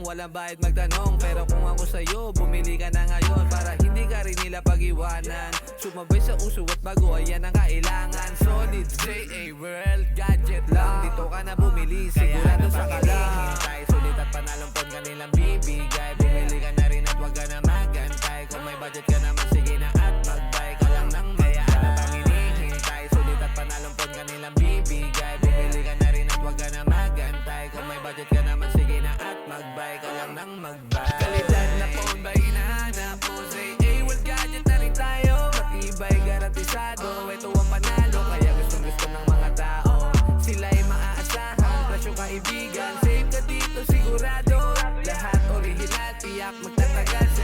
walang bayad magtanong. Pero kung ako sa'yo, bumili ka na ngayon para hindi ka rin nila pag-iwanan. Sumabay sa uso at bago, ayan ang kailangan. Solid JA World Gadget lang, dito ka na bumili, sigurado sa kalahintay. Sulit at panalompon ka nilang bibigay. Bumili ka na rin at wag ka na magantay. Kung may budget ka naman, sige na at mag-buy ka lang ng maya. Ano pang hinihintay? Sulit at panalompon ka nilang bibigay. Bumili ka na rin at wag ka na magantay. Kung may budget ka naman, sige na at mag-buy ka lang ng mag-buy. Kalidad na phone ba hinahanap mo? JA World Gadget na rin tayo. Matibay, garantisado, ito ang panalo. Kaya gustong gusto ng mga tao, sila'y maaasahan. Presyo kaibigan, save ka dito sigurado. Lahat original, tiyak magtatagal.